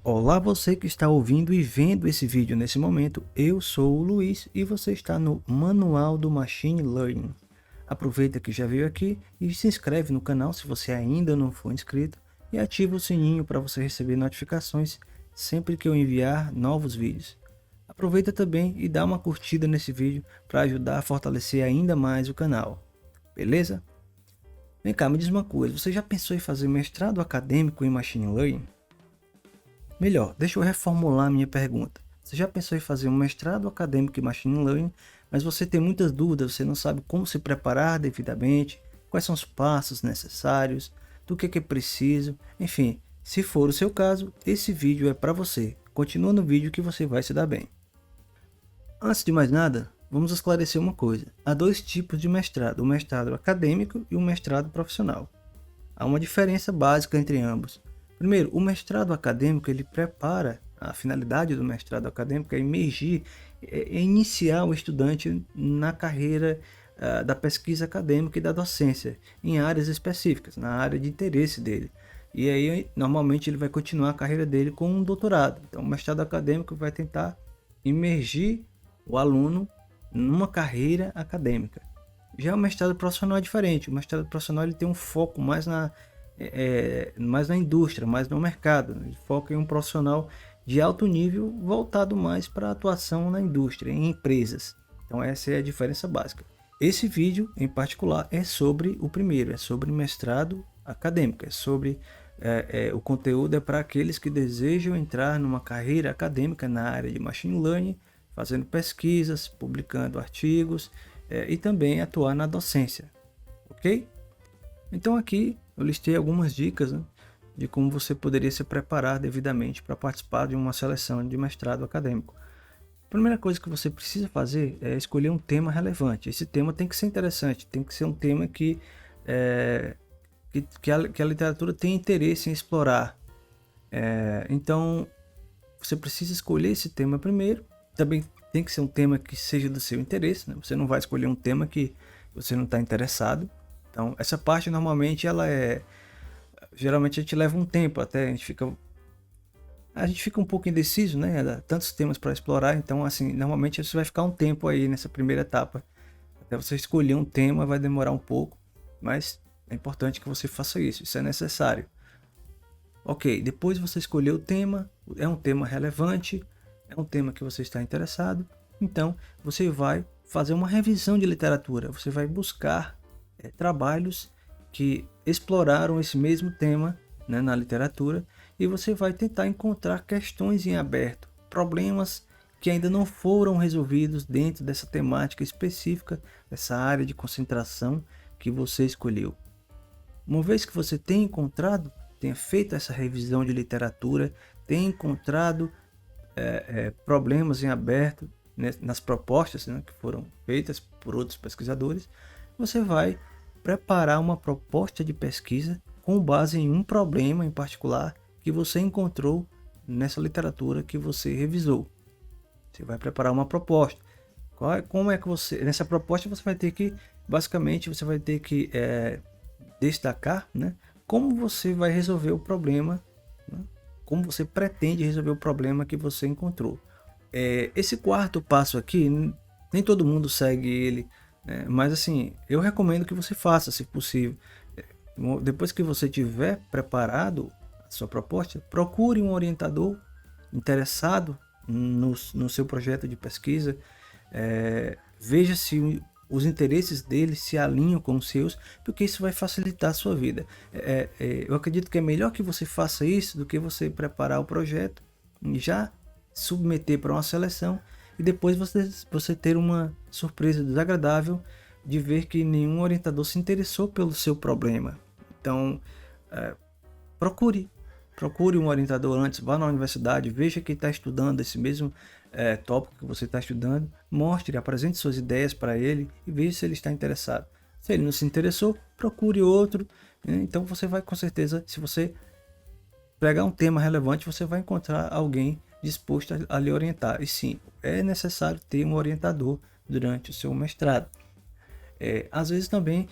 Olá, você que está ouvindo e vendo esse vídeo nesse momento, eu sou o Luiz e você está no Manual do Machine Learning. Aproveita que já veio aqui e se inscreve no canal se você ainda não for inscrito e ativa o sininho para você receber notificações sempre que eu enviar novos vídeos. Aproveita também e dá uma curtida nesse vídeo para ajudar a fortalecer ainda mais o canal, beleza? Vem cá, me diz uma coisa, você já pensou em fazer mestrado acadêmico em Machine Learning? Melhor, deixa eu reformular a minha pergunta. Você já pensou em fazer um mestrado acadêmico em Machine Learning, mas você tem muitas dúvidas, você não sabe como se preparar devidamente, quais são os passos necessários, do que é preciso, enfim, se for o seu caso, esse vídeo é para você. Continua no vídeo que você vai se dar bem. Antes de mais nada, vamos esclarecer uma coisa. Há dois tipos de mestrado, o mestrado acadêmico e o mestrado profissional. Há uma diferença básica entre ambos. Primeiro, o mestrado acadêmico, ele prepara, a finalidade do mestrado acadêmico é imergir, é iniciar o estudante na carreira da pesquisa acadêmica e da docência, em áreas específicas, na área de interesse dele. E aí, normalmente, ele vai continuar a carreira dele com um doutorado. Então, o mestrado acadêmico vai tentar imergir o aluno numa carreira acadêmica. Já o mestrado profissional é diferente. O mestrado profissional ele tem um foco mais na indústria, mais no mercado. Ele foca em um profissional de alto nível voltado mais para a atuação na indústria, em empresas. Então essa é a diferença básica. Esse vídeo em particular é sobre o primeiro, é sobre mestrado acadêmico, é sobre o conteúdo é para aqueles que desejam entrar numa carreira acadêmica na área de Machine Learning, fazendo pesquisas, publicando artigos e também atuar na docência, ok? Então aqui eu listei algumas dicas, né, de como você poderia se preparar devidamente para participar de uma seleção de mestrado acadêmico. A primeira coisa que você precisa fazer é escolher um tema relevante. Esse tema tem que ser interessante, tem que ser um tema que a literatura tem interesse em explorar. Então você precisa escolher esse tema primeiro. Também tem que ser um tema que seja do seu interesse, né? Você não vai escolher um tema que você não está interessado. Então essa parte normalmente geralmente a gente leva um tempo até, a gente fica um pouco indeciso, né? Há tantos temas para explorar, então assim, normalmente você vai ficar um tempo aí nessa primeira etapa. Até você escolher um tema vai demorar um pouco, mas é importante que você faça isso, isso é necessário. Ok, depois você escolheu o tema, é um tema relevante, é um tema que você está interessado, então você vai fazer uma revisão de literatura, você vai buscar trabalhos que exploraram esse mesmo tema, né, na literatura, e você vai tentar encontrar questões em aberto, problemas que ainda não foram resolvidos dentro dessa temática específica, dessa área de concentração que você escolheu. Uma vez que você tenha feito essa revisão de literatura, tenha encontrado problemas em aberto, né, nas propostas, né, que foram feitas por outros pesquisadores, você vai preparar uma proposta de pesquisa com base em um problema em particular que você encontrou nessa literatura que você revisou. Você vai preparar uma proposta. Como é que nessa proposta você vai ter que, basicamente, você vai ter que destacar, né, como você vai resolver o problema, né, como você pretende resolver o problema que você encontrou. Esse quarto passo aqui, nem todo mundo segue ele, né, mas assim, eu recomendo que você faça, se possível. Depois que você tiver preparado a sua proposta, procure um orientador interessado no seu projeto de pesquisa, veja se os interesses dele se alinham com os seus, porque isso vai facilitar a sua vida. Eu acredito que é melhor que você faça isso do que você preparar o projeto e já submeter para uma seleção e depois você ter uma surpresa desagradável de ver que nenhum orientador se interessou pelo seu problema. Então, procure um orientador antes, vá na universidade, veja quem está estudando esse mesmo tópico que você está estudando, apresente suas ideias para ele e veja se ele está interessado. Se ele não se interessou, procure outro. Então você vai, com certeza, se você pegar um tema relevante, você vai encontrar alguém disposto a lhe orientar. E sim, é necessário ter um orientador durante o seu mestrado. Às vezes também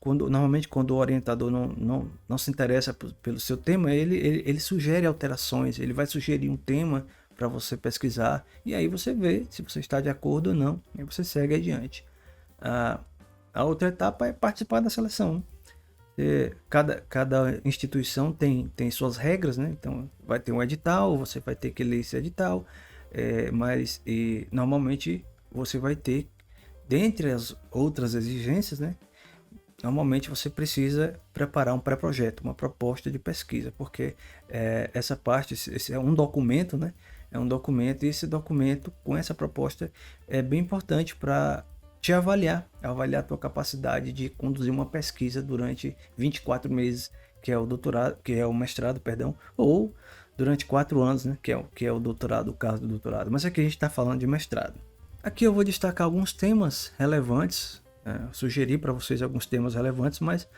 Normalmente quando o orientador não se interessa pelo seu tema, ele sugere alterações, ele vai sugerir um tema para você pesquisar, e aí você vê se você está de acordo ou não, e você segue adiante. A outra etapa é participar da seleção. Cada instituição tem suas regras, né? Então vai ter um edital, você vai ter que ler esse edital, mas normalmente você vai ter, dentre as outras exigências, né? Normalmente você precisa preparar um pré-projeto, uma proposta de pesquisa, porque essa parte, esse é um documento, né? É um documento, e esse documento com essa proposta é bem importante para te avaliar a tua capacidade de conduzir uma pesquisa durante 24 meses, que é o doutorado, que é o mestrado, perdão, ou durante 4 anos, né? Que é o doutorado, o caso do doutorado. Mas aqui a gente está falando de mestrado. Aqui eu vou destacar alguns temas relevantes, sugerir para vocês alguns temas relevantes, mas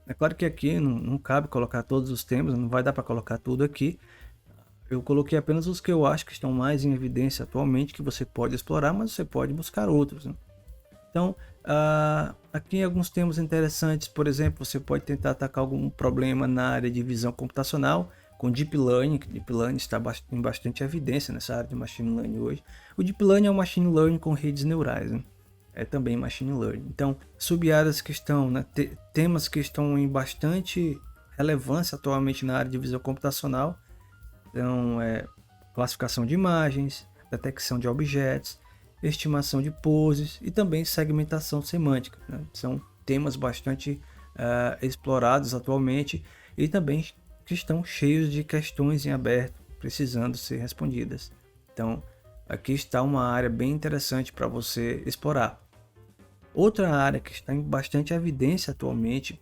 é claro que aqui não cabe colocar todos os temas, não vai dar para colocar tudo aqui. Eu coloquei apenas os que eu acho que estão mais em evidência atualmente, que você pode explorar, mas você pode buscar outros, né? Então, aqui alguns temas interessantes, por exemplo, você pode tentar atacar algum problema na área de visão computacional, com Deep Learning, que Deep Learning está em bastante evidência nessa área de Machine Learning hoje. O Deep Learning é um Machine Learning com redes neurais, né? É também Machine Learning. Então, sub-áreas que estão, né, temas que estão em bastante relevância atualmente na área de visão computacional, então, classificação de imagens, detecção de objetos, estimação de poses e também segmentação semântica, né? São temas bastante explorados atualmente e também que estão cheios de questões em aberto, precisando ser respondidas. Então, aqui está uma área bem interessante para você explorar. Outra área que está em bastante evidência atualmente,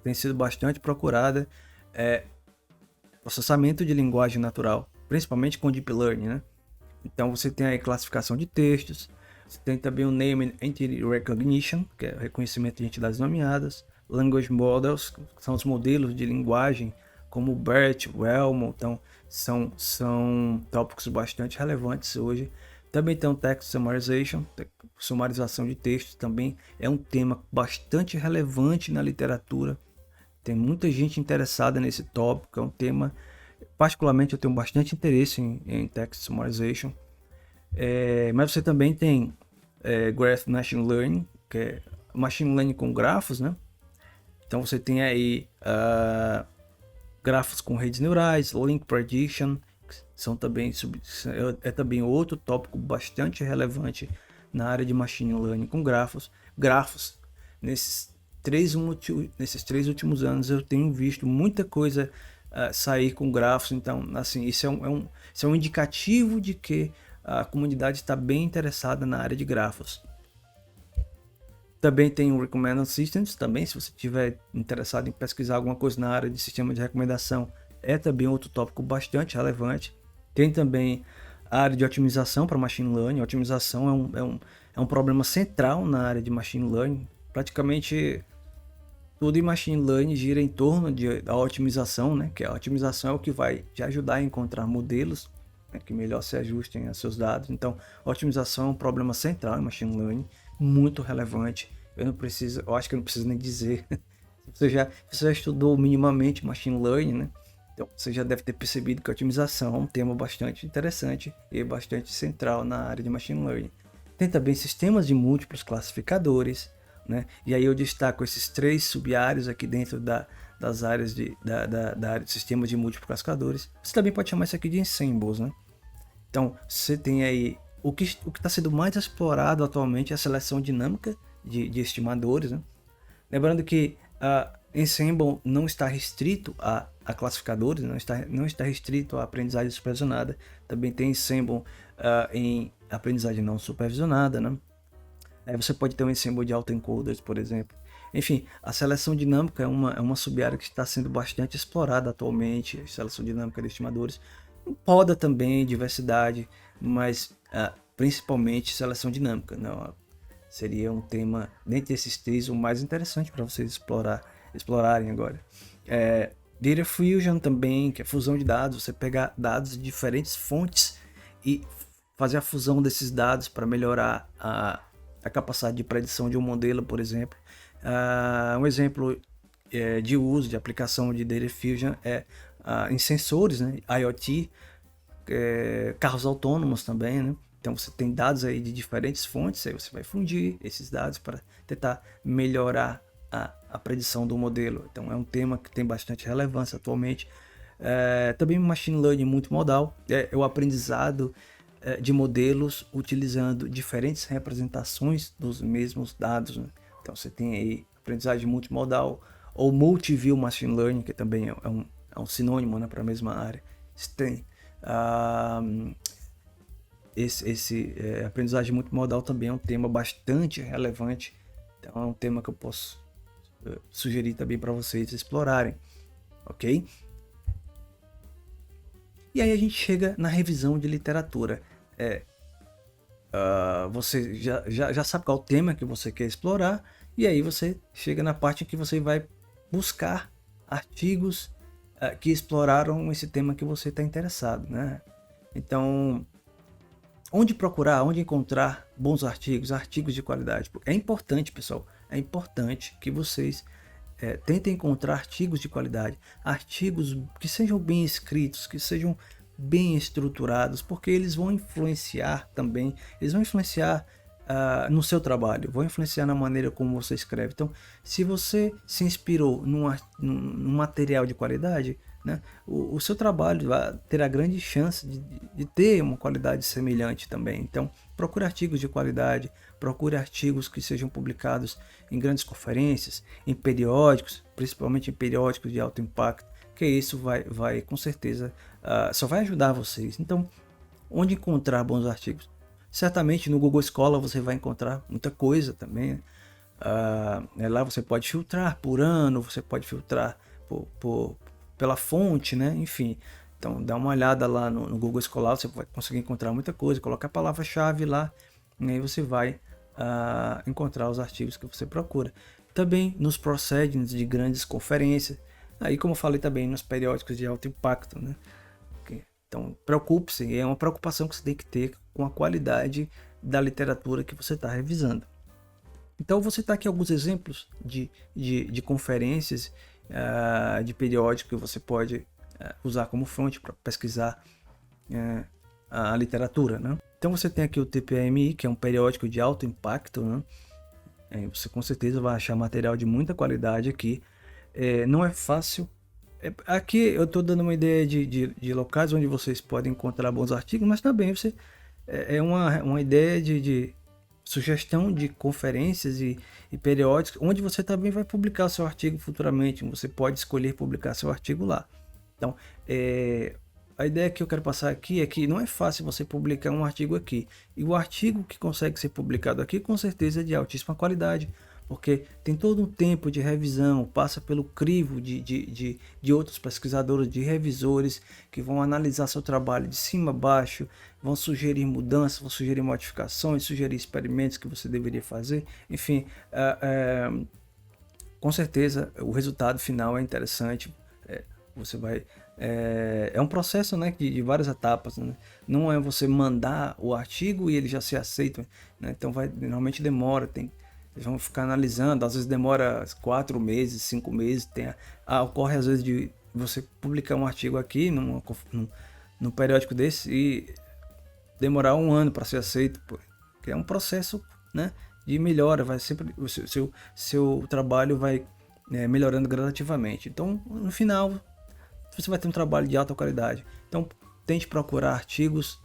tem sido bastante procurada, é processamento de linguagem natural, principalmente com Deep Learning, né? Então você tem aí classificação de textos, você tem também o Name Entity Recognition, que é o reconhecimento de entidades nomeadas, Language Models, que são os modelos de linguagem, como o BERT, o Elmo, então são tópicos bastante relevantes hoje. Também tem o Text Summarization, sumarização de textos, também é um tema bastante relevante na literatura. Tem muita gente interessada nesse tópico, é um tema, particularmente eu tenho bastante interesse em Text Summarization. Mas você também tem Graph Machine Learning, que é Machine Learning com grafos, né? Então você tem aí grafos com redes neurais, Link Prediction, que são também, também outro tópico bastante relevante na área de Machine Learning com grafos. Nesses 3 últimos anos eu tenho visto muita coisa sair com grafos, então assim, isso é um indicativo de que a comunidade está bem interessada na área de grafos. Também tem o Recommended Systems, também se você estiver interessado em pesquisar alguma coisa na área de sistema de recomendação, é também outro tópico bastante relevante. Tem também a área de otimização para Machine Learning. A otimização é um problema central na área de Machine Learning. Praticamente tudo em Machine Learning gira em torno da otimização, né? Que a otimização é o que vai te ajudar a encontrar modelos, né, que melhor se ajustem aos seus dados. Então, a otimização é um problema central em Machine Learning, muito relevante. Eu acho que eu não preciso nem dizer. Você já estudou minimamente Machine Learning, né? Então, você já deve ter percebido que a otimização é um tema bastante interessante e bastante central na área de Machine Learning. Tem também sistemas de múltiplos classificadores, né? E aí eu destaco esses 3 sub-áreas aqui dentro das áreas da área de sistemas de múltiplos classificadores. Você também pode chamar isso aqui de ensembles, né? Então, você tem aí o que está sendo mais explorado atualmente é a seleção dinâmica de estimadores, né? Lembrando que a Ensemble não está restrito a classificadores, não está restrito à aprendizagem supervisionada. Também tem Ensemble em aprendizagem não supervisionada, né? Aí você pode ter um Ensemble de autoencoders, por exemplo. Enfim, a seleção dinâmica é uma sub-área que está sendo bastante explorada atualmente, a seleção dinâmica de estimadores. Poda também, diversidade, mas principalmente seleção dinâmica, né? Seria um tema, dentre esses 3, o mais interessante para vocês explorarem agora. Data Fusion também, que é fusão de dados, você pegar dados de diferentes fontes e fazer a fusão desses dados para melhorar a a capacidade de predição de um modelo, por exemplo. Um exemplo de uso, de aplicação de Data Fusion em sensores, né? IoT, carros autônomos também, né? Então você tem dados aí de diferentes fontes, aí você vai fundir esses dados para tentar melhorar a predição do modelo. Então é um tema que tem bastante relevância atualmente. Também Machine Learning multimodal, é o aprendizado de modelos utilizando diferentes representações dos mesmos dados, né? Então você tem aí aprendizagem multimodal ou Multi-View Machine Learning, que também é um sinônimo, né, para a mesma área. Você tem esse aprendizagem multimodal também é um tema bastante relevante. Então é um tema que eu posso sugerir também para vocês explorarem, ok? E aí a gente chega na revisão de literatura. Você já sabe qual é o tema que você quer explorar, e aí você chega na parte em que você vai buscar artigos que exploraram esse tema que você está interessado, né? Então, onde procurar, onde encontrar bons artigos de qualidade? É importante, pessoal, é importante que vocês tentem encontrar artigos de qualidade, artigos que sejam bem escritos, que sejam bem estruturados, porque eles vão influenciar também, eles vão influenciar no seu trabalho, vão influenciar na maneira como você escreve. Então, se você se inspirou num material de qualidade, né, o seu trabalho terá grande chance de ter uma qualidade semelhante também. Então, procure artigos de qualidade, procure artigos que sejam publicados em grandes conferências, em periódicos, principalmente em periódicos de alto impacto, que isso vai com certeza, só vai ajudar vocês. Então, onde encontrar bons artigos? Certamente no Google Scholar você vai encontrar muita coisa também. Lá você pode filtrar por ano, você pode filtrar pela fonte, né? Enfim, então dá uma olhada lá no Google Scholar, você vai conseguir encontrar muita coisa. Coloca a palavra-chave lá e aí você vai encontrar os artigos que você procura. Também nos proceedings de grandes conferências. Aí, como eu falei também, nos periódicos de alto impacto, né? Então, preocupe-se, é uma preocupação que você tem que ter com a qualidade da literatura que você está revisando. Então, vou citar aqui alguns exemplos de conferências, de periódicos que você pode usar como fonte para pesquisar a literatura, né? Então, você tem aqui o TPMI, que é um periódico de alto impacto, né? Você com certeza vai achar material de muita qualidade aqui. Não é fácil. Aqui eu estou dando uma ideia de locais onde vocês podem encontrar bons artigos, mas também é uma ideia de sugestão de conferências e periódicos, onde você também vai publicar seu artigo futuramente. Você pode escolher publicar seu artigo lá. Então, a ideia que eu quero passar aqui é que não é fácil você publicar um artigo aqui. E o artigo que consegue ser publicado aqui, com certeza é de altíssima qualidade, porque tem todo um tempo de revisão, passa pelo crivo de outros pesquisadores, de revisores, que vão analisar seu trabalho de cima a baixo, vão sugerir mudanças, vão sugerir modificações, sugerir experimentos que você deveria fazer. Enfim, com certeza o resultado final é interessante. Você vai... É um processo, né, de várias etapas, né? Não é você mandar o artigo e ele já se aceita, né? Então normalmente demora, eles vão ficar analisando, às vezes demora 4 meses, 5 meses. Ocorre às vezes de você publicar um artigo aqui num periódico desse e demorar 1 ano para ser aceito, porque é um processo, né, de melhora, vai sempre, seu trabalho vai melhorando gradativamente. Então, no final, você vai ter um trabalho de alta qualidade. Então, tente procurar artigos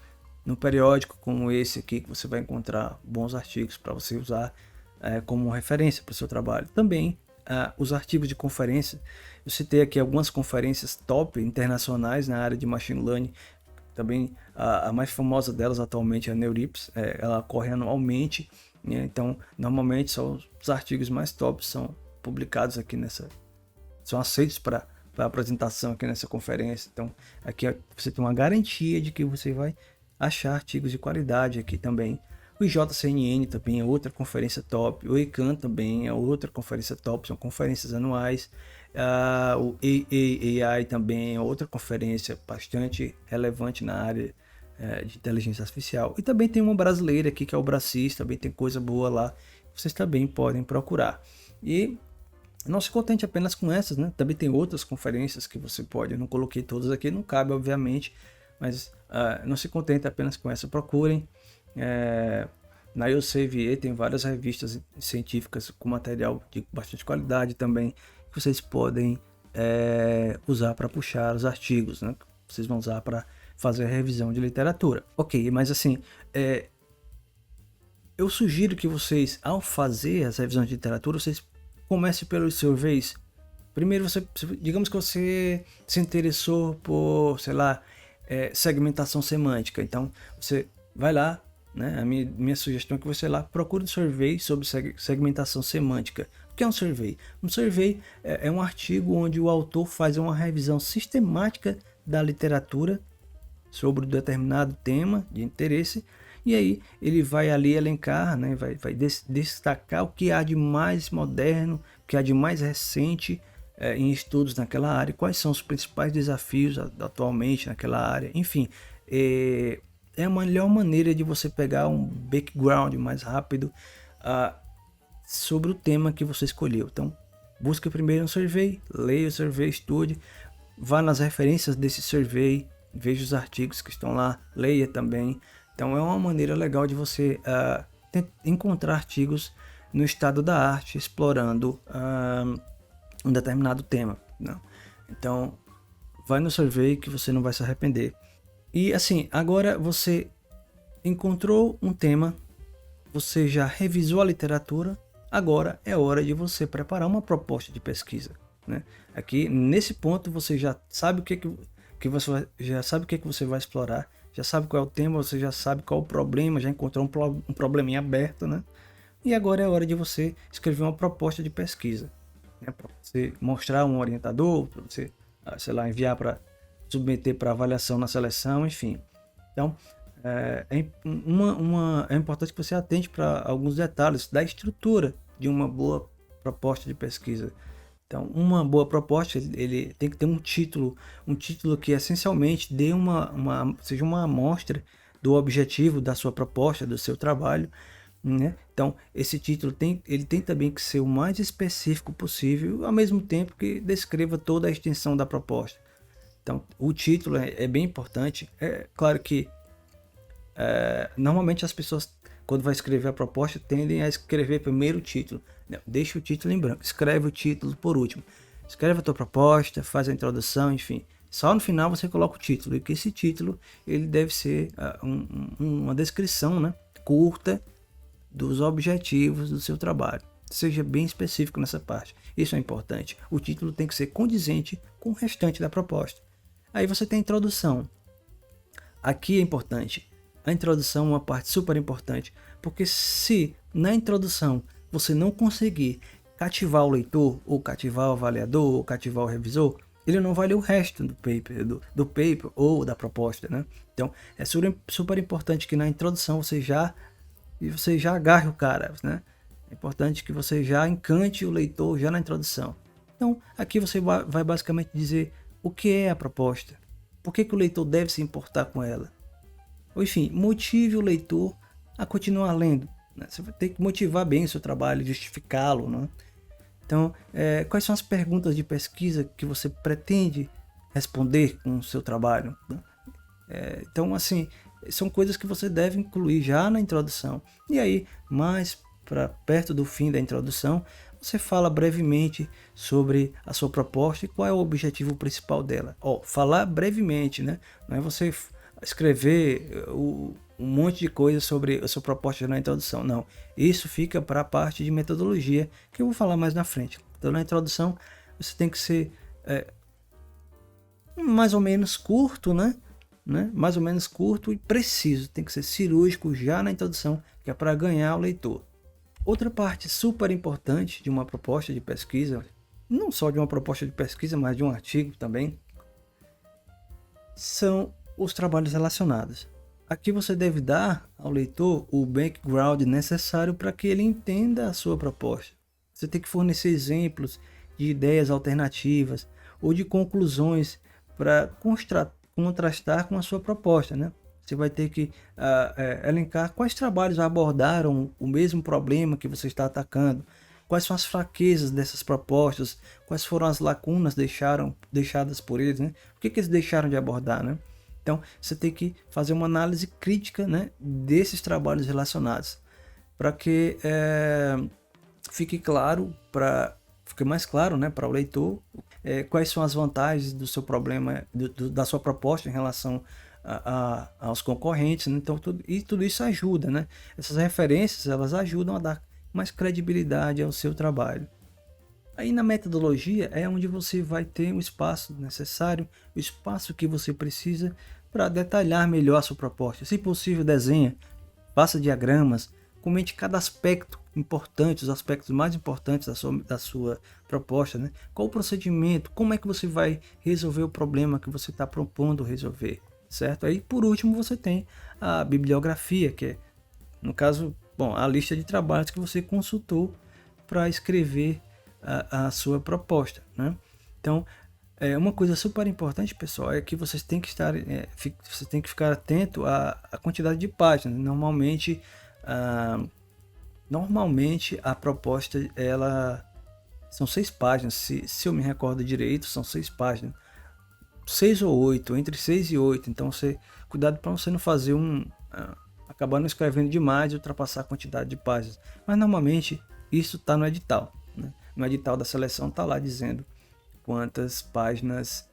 no periódico como esse aqui, que você vai encontrar bons artigos para você usar como referência para o seu trabalho. Também os artigos de conferência. Eu citei aqui algumas conferências top internacionais na área de Machine Learning. Também a mais famosa delas atualmente é a NeurIPS. Ela ocorre anualmente, né? Então, normalmente só os artigos mais top são publicados aqui são aceitos para apresentação aqui nessa conferência. Então, aqui você tem uma garantia de que você vai achar artigos de qualidade aqui também. O IJCNN também é outra conferência top. O ICANN também é outra conferência top. São conferências anuais. O AAAI também é outra conferência bastante relevante na área de inteligência artificial. E também tem uma brasileira aqui, que é o Bracis, também tem coisa boa lá, vocês também podem procurar. E não se contente apenas com essas, né? Também tem outras conferências que você pode, eu não coloquei todas aqui, não cabe obviamente, mas não se contente apenas com essa, procurem. Na Elsevier tem várias revistas científicas com material de bastante qualidade também, que vocês podem usar para puxar os artigos, né? Vocês vão usar para fazer a revisão de literatura. Ok, mas assim, eu sugiro que vocês, ao fazer as revisões de literatura, vocês comecem pelos surveys. Primeiro, digamos que você se interessou por, sei lá, segmentação semântica. Então, você vai lá, né? A minha sugestão é que você lá procure um survey sobre segmentação semântica. O que é um survey? Um survey é um artigo onde o autor faz uma revisão sistemática da literatura sobre um determinado tema de interesse, e aí ele vai ali elencar, né, vai destacar o que há de mais moderno, o que há de mais recente em estudos naquela área, quais são os principais desafios atualmente naquela área, enfim. É a melhor maneira de você pegar um background mais rápido sobre o tema que você escolheu. Então, busque primeiro um survey, leia o survey, estude, vá nas referências desse survey, veja os artigos que estão lá, leia também. Então é uma maneira legal de você encontrar artigos no estado da arte, explorando um determinado tema. Não? Então vai no survey que você não vai se arrepender. E assim, agora você encontrou um tema, você já revisou a literatura, agora é hora de você preparar uma proposta de pesquisa. Né? Aqui, nesse ponto, você já sabe o que você vai explorar, já sabe qual é o tema, você já sabe qual é o problema, já encontrou um probleminha aberto, né? E agora é hora de você escrever uma proposta de pesquisa, né? Para você mostrar um orientador, para você, sei lá, enviar para submeter para avaliação na seleção, enfim. Então, é importante que você atente para alguns detalhes da estrutura de uma boa proposta de pesquisa. Então, uma boa proposta, ele tem que ter um título que essencialmente seja uma amostra do objetivo da sua proposta, do seu trabalho, né? Então, esse título ele tem também que ser o mais específico possível, ao mesmo tempo que descreva toda a extensão da proposta. Então, o título é bem importante. É claro que normalmente as pessoas, quando vai escrever a proposta, tendem a escrever primeiro o título. Não, deixa o título em branco, escreve o título por último. Escreve a tua proposta, faz a introdução, enfim. Só no final você coloca o título, e que esse título ele deve ser uma descrição, né, curta dos objetivos do seu trabalho. Seja bem específico nessa parte. Isso é importante. O título tem que ser condizente com o restante da proposta. Aí você tem a introdução. Aqui é importante. A introdução é uma parte super importante, porque se na introdução você não conseguir cativar o leitor, ou cativar o avaliador, ou cativar o revisor, ele não vai ler o resto do paper ou da proposta, né? Então é super importante que na introdução você já agarre o cara, né? É importante que você já encante o leitor já na introdução. Então aqui você vai basicamente dizer o que é a proposta, por que o leitor deve se importar com ela. Ou, enfim, motive o leitor a continuar lendo. Né? Você vai ter que motivar bem o seu trabalho, justificá-lo. Né? Então, quais são as perguntas de pesquisa que você pretende responder com o seu trabalho? Né? Então, assim, são coisas que você deve incluir já na introdução. E aí, mais para perto do fim da introdução, você fala brevemente sobre a sua proposta e qual é o objetivo principal dela. Falar brevemente, né? Não é você escrever um monte de coisa sobre a sua proposta na introdução. Não, isso fica para a parte de metodologia, que eu vou falar mais na frente. Então, na introdução, você tem que ser mais ou menos curto, né? Mais ou menos curto e preciso. Tem que ser cirúrgico já na introdução, que é para ganhar o leitor. Outra parte super importante de uma proposta de pesquisa, não só de uma proposta de pesquisa, mas de um artigo também, são os trabalhos relacionados. Aqui você deve dar ao leitor o background necessário para que ele entenda a sua proposta. Você tem que fornecer exemplos de ideias alternativas ou de conclusões para contrastar com a sua proposta, né? Você vai ter que elencar quais trabalhos abordaram o mesmo problema que você está atacando, quais são as fraquezas dessas propostas, quais foram as lacunas deixadas por eles, né? O que eles deixaram de abordar, né? Então, você tem que fazer uma análise crítica, né, desses trabalhos relacionados, para que fique mais claro, né, para o leitor quais são as vantagens do seu problema, da sua proposta em relação aos concorrentes, né? Então, tudo isso ajuda, né? Essas referências, elas ajudam a dar mais credibilidade ao seu trabalho. Aí na metodologia é onde você vai ter o espaço necessário, o espaço que você precisa para detalhar melhor a sua proposta. Se possível, desenha, faça diagramas, comente cada aspecto importante, os aspectos mais importantes da sua proposta, né? Qual o procedimento, como é que você vai resolver o problema que você está propondo resolver, certo? Aí por último você tem a bibliografia, que é, no caso, a lista de trabalhos que você consultou para escrever a sua proposta, né? Então, uma coisa super importante, pessoal, é que vocês têm que você tem que ficar atento à quantidade de páginas. Normalmente a proposta são 6 páginas, se eu me recordo direito, são 6 páginas, 6 ou 8, entre 6 e 8. Então cuidado para você não fazer acabar não escrevendo demais e ultrapassar a quantidade de páginas. Mas normalmente isso está no edital, né? No edital da seleção está lá dizendo quantas páginas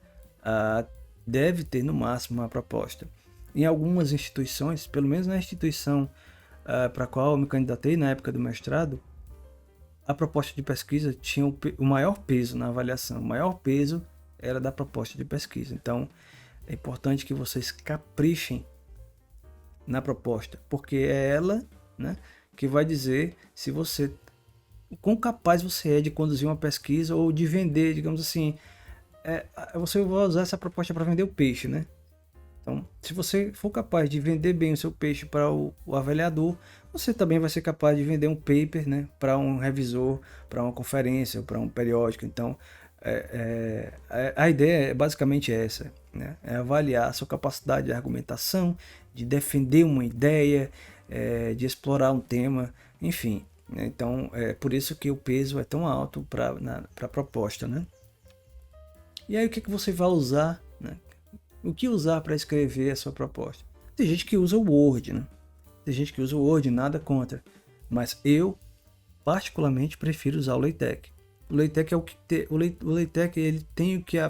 deve ter no máximo a proposta. Em algumas instituições, pelo menos na instituição para a qual eu me candidatei na época do mestrado, a proposta de pesquisa tinha o maior peso na avaliação. O maior peso era da proposta de pesquisa. Então, é importante que vocês caprichem na proposta, porque é ela, né, que vai dizer se você, quão capaz você é de conduzir uma pesquisa ou de vender, digamos assim. Você vai usar essa proposta para vender o peixe, né? Então, se você for capaz de vender bem o seu peixe para o avaliador, você também vai ser capaz de vender um paper, né, para um revisor, para uma conferência, para um periódico. Então, a ideia é basicamente essa, né? É avaliar a sua capacidade de argumentação, de defender uma ideia, de explorar um tema, enfim. Então, é por isso que o peso é tão alto para a proposta, né? E aí, o que você vai usar, né? O que usar para escrever a sua proposta? Tem gente que usa o Word, né? Tem gente que usa o Word, nada contra. Mas eu, particularmente, prefiro usar o LaTeX. O LaTeX o LaTeX ele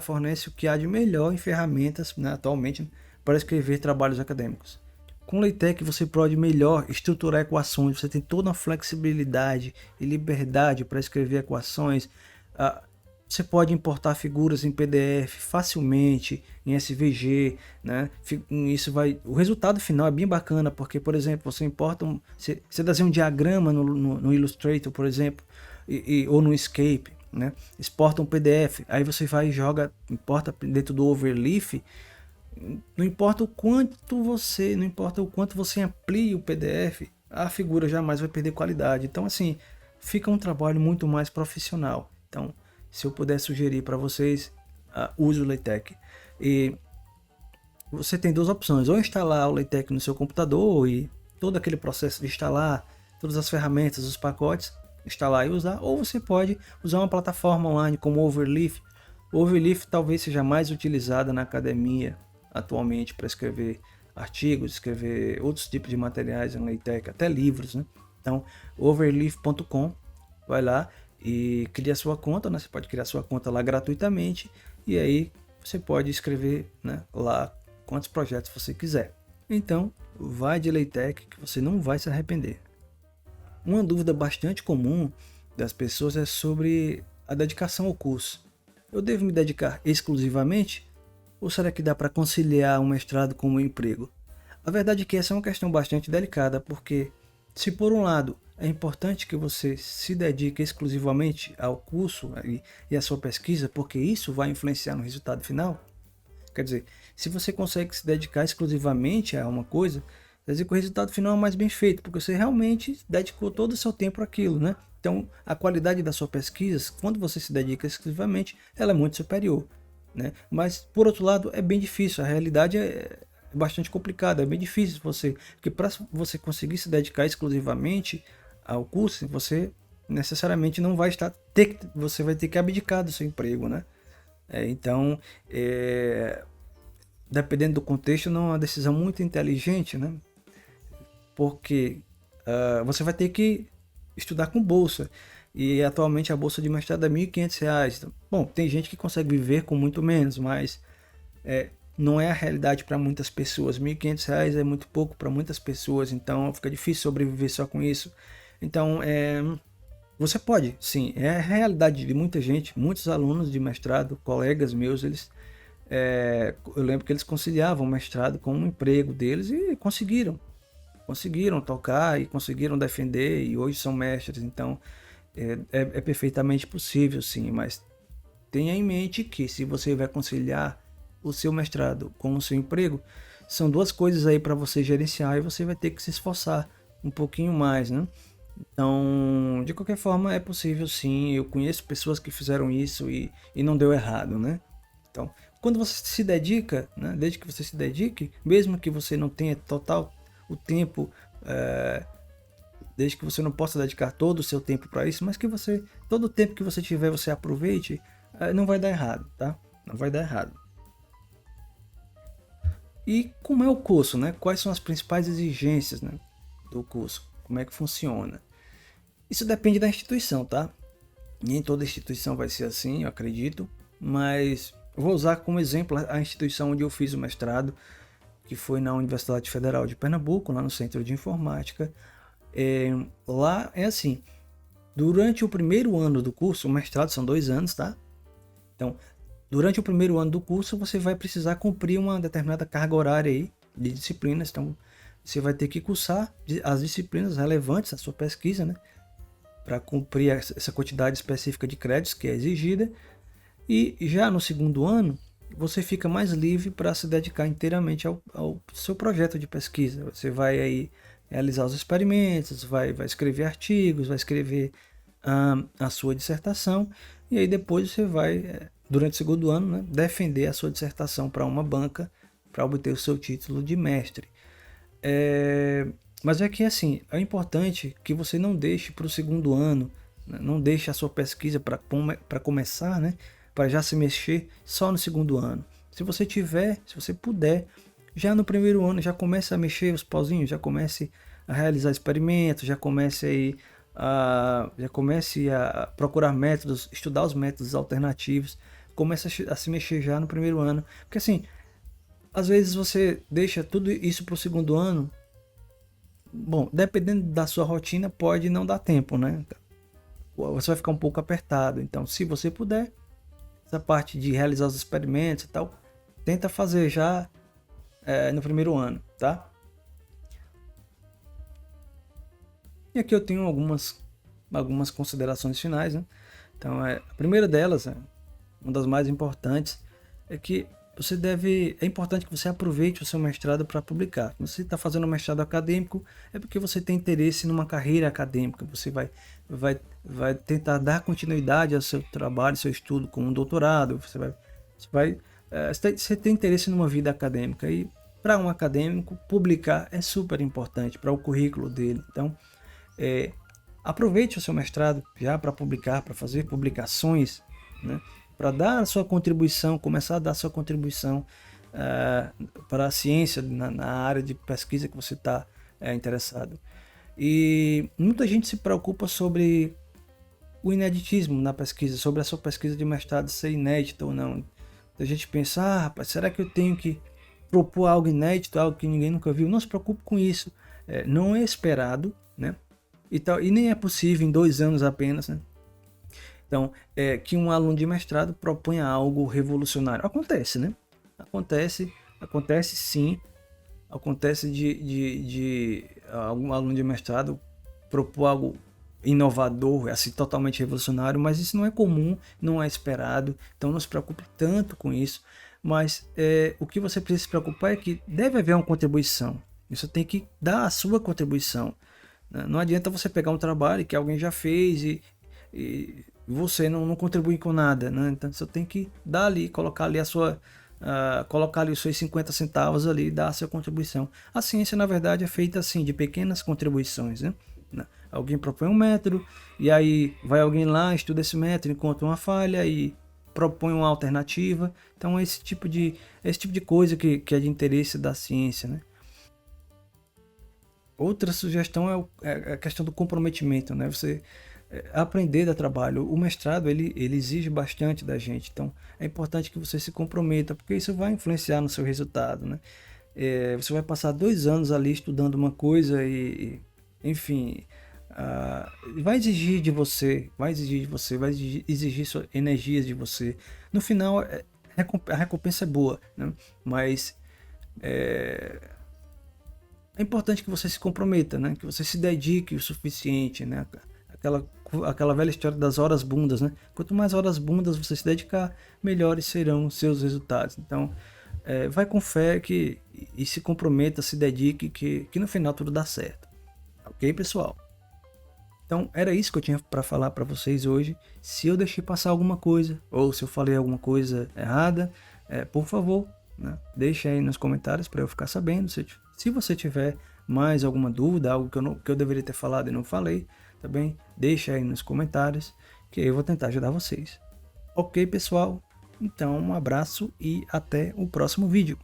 fornece o que há de melhor em ferramentas, né, atualmente, para escrever trabalhos acadêmicos. Com o LaTeX você pode melhor estruturar equações, você tem toda uma flexibilidade e liberdade para escrever equações. Você pode importar figuras em PDF facilmente, em SVG, né? O resultado final é bem bacana, porque, por exemplo, você desenha um diagrama no Illustrator, por exemplo, ou no Escape, né? Exporta um PDF, aí você vai e importa dentro do Overleaf. Não importa o quanto você amplie o PDF, a figura jamais vai perder qualidade. Então, assim, fica um trabalho muito mais profissional. Então, se eu puder sugerir para vocês, use o LaTeX. E você tem duas opções: ou instalar o LaTeX no seu computador e todo aquele processo de instalar todas as ferramentas, os pacotes, instalar e usar, ou você pode usar uma plataforma online como o Overleaf. O Overleaf talvez seja mais utilizada na academia atualmente para escrever artigos, escrever outros tipos de materiais em LaTeX, até livros, né? Então, overleaf.com, vai lá e cria sua conta, né? Você pode criar sua conta lá gratuitamente e aí você pode escrever, né, lá quantos projetos você quiser. Então, vai de LaTeX que você não vai se arrepender. Uma dúvida bastante comum das pessoas é sobre a dedicação ao curso. Eu devo me dedicar exclusivamente? Ou será que dá para conciliar um mestrado com um emprego? A verdade é que essa é uma questão bastante delicada, porque se por um lado é importante que você se dedique exclusivamente ao curso e à sua pesquisa, porque isso vai influenciar no resultado final. Quer dizer, se você consegue se dedicar exclusivamente a uma coisa, quer dizer que o resultado final é mais bem feito, porque você realmente dedicou todo o seu tempo àquilo, né? Então, a qualidade da sua pesquisa, quando você se dedica exclusivamente, ela é muito superior, né? Mas, por outro lado, é bem difícil. A realidade bastante complicado, é bem difícil porque para você conseguir se dedicar exclusivamente ao curso, você necessariamente não vai você vai ter que abdicar do seu emprego, né? Então, dependendo do contexto, não é uma decisão muito inteligente, né? Porque você vai ter que estudar com bolsa. E atualmente a bolsa de mestrado é R$ 1.500. Então, bom, tem gente que consegue viver com muito menos, mas não é a realidade para muitas pessoas. R$ 1.500 é muito pouco para muitas pessoas, então fica difícil sobreviver só com isso. Então, você pode, sim, é a realidade de muita gente, muitos alunos de mestrado, colegas meus, eu lembro que eles conciliavam o mestrado com o emprego deles e conseguiram tocar e conseguiram defender e hoje são mestres. Então é perfeitamente possível, sim, mas tenha em mente que se você vai conciliar o seu mestrado com o seu emprego, são duas coisas aí para você gerenciar e você vai ter que se esforçar um pouquinho mais, né? Então, de qualquer forma, é possível sim. Eu conheço pessoas que fizeram isso e não deu errado, né? Então, quando você se dedica, né, desde que você se dedique, mesmo que você não tenha total o tempo, desde que você não possa dedicar todo o seu tempo para isso, mas que todo o tempo que você tiver, você aproveite, não vai dar errado, tá? Não vai dar errado. E como é o curso, né? Quais são as principais exigências, né, do curso? Como é que funciona? Isso depende da instituição, tá? Nem toda instituição vai ser assim, eu acredito, mas vou usar como exemplo a instituição onde eu fiz o mestrado, que foi na Universidade Federal de Pernambuco, lá no Centro de Informática. Lá é assim, durante o primeiro ano do curso, o mestrado são 2 anos, tá? Então, durante o primeiro ano do curso, você vai precisar cumprir uma determinada carga horária aí de disciplinas. Então, você vai ter que cursar as disciplinas relevantes à sua pesquisa, né? Para cumprir essa quantidade específica de créditos que é exigida. E já no segundo ano, você fica mais livre para se dedicar inteiramente ao seu projeto de pesquisa. Você vai aí realizar os experimentos, vai escrever artigos, vai escrever a sua dissertação, e aí depois você vai, durante o segundo ano, né, defender a sua dissertação para uma banca para obter o seu título de mestre. Mas é que assim, é importante que você não deixe para o segundo ano, né, não deixe a sua pesquisa para começar, né, para já se mexer só no segundo ano. Se você puder, já no primeiro ano, já comece a mexer os pauzinhos, já comece a realizar experimentos, já comece a procurar métodos, estudar os métodos alternativos, comece a se mexer já no primeiro ano. Porque assim, às vezes você deixa tudo isso para o segundo ano. Bom, dependendo da sua rotina, pode não dar tempo, né? Você vai ficar um pouco apertado. Então, se você puder, essa parte de realizar os experimentos e tal, tenta fazer já no primeiro ano, tá? E aqui eu tenho algumas considerações finais, né? Então, a primeira delas, uma das mais importantes, é que é importante que você aproveite o seu mestrado para publicar. Se você está fazendo um mestrado acadêmico, é porque você tem interesse numa carreira acadêmica. Você vai tentar dar continuidade ao seu trabalho, ao seu estudo com um doutorado. Você tem interesse numa vida acadêmica. E para um acadêmico, publicar é super importante para o currículo dele. Então, aproveite o seu mestrado já para publicar, para fazer publicações, né? Para dar a sua contribuição, começar a dar a sua contribuição para a ciência na área de pesquisa que você está interessado. E muita gente se preocupa sobre o ineditismo na pesquisa, sobre a sua pesquisa de mestrado ser inédita ou não. A gente pensa, rapaz, será que eu tenho que propor algo inédito, algo que ninguém nunca viu? Não se preocupe com isso. Não é esperado, né? E nem é possível em 2 anos apenas, né? Então, que um aluno de mestrado proponha algo revolucionário. Acontece, né? Acontece sim. Acontece de algum aluno de mestrado propor algo inovador, assim, totalmente revolucionário, mas isso não é comum, não é esperado. Então, não se preocupe tanto com isso. Mas o que você precisa se preocupar é que deve haver uma contribuição. Você tem que dar a sua contribuição. Não adianta você pegar um trabalho que alguém já fez e você não contribui com nada, né? Então você tem que dar ali, colocar ali a sua colocar ali os seus 50 centavos ali e dar a sua contribuição. A ciência, na verdade, é feita assim, de pequenas contribuições, né? Alguém propõe um método, e aí vai alguém lá, estuda esse método, encontra uma falha e propõe uma alternativa. Então é esse tipo de coisa que é de interesse da ciência, né? Outra sugestão é a questão do comprometimento, né? Você aprender dá trabalho. O mestrado ele exige bastante da gente, então é importante que você se comprometa, porque isso vai influenciar no seu resultado, né? Você vai passar 2 anos ali estudando uma coisa enfim, vai exigir de você, vai exigir energias de você. No final, a recompensa é boa, né? Mas é importante que você se comprometa, né? Que você se dedique o suficiente, né? Aquela velha história das horas bundas, né? Quanto mais horas bundas você se dedicar, melhores serão os seus resultados. Então, vai com fé e se comprometa, se dedique, que no final tudo dá certo. Ok, pessoal? Então, era isso que eu tinha para falar para vocês hoje. Se eu deixei passar alguma coisa, ou se eu falei alguma coisa errada, por favor, né, deixa aí nos comentários para eu ficar sabendo. Se você tiver mais alguma dúvida, algo que eu deveria ter falado e não falei, tá bem? Deixa aí nos comentários, que eu vou tentar ajudar vocês. Ok, pessoal? Então, um abraço e até o próximo vídeo.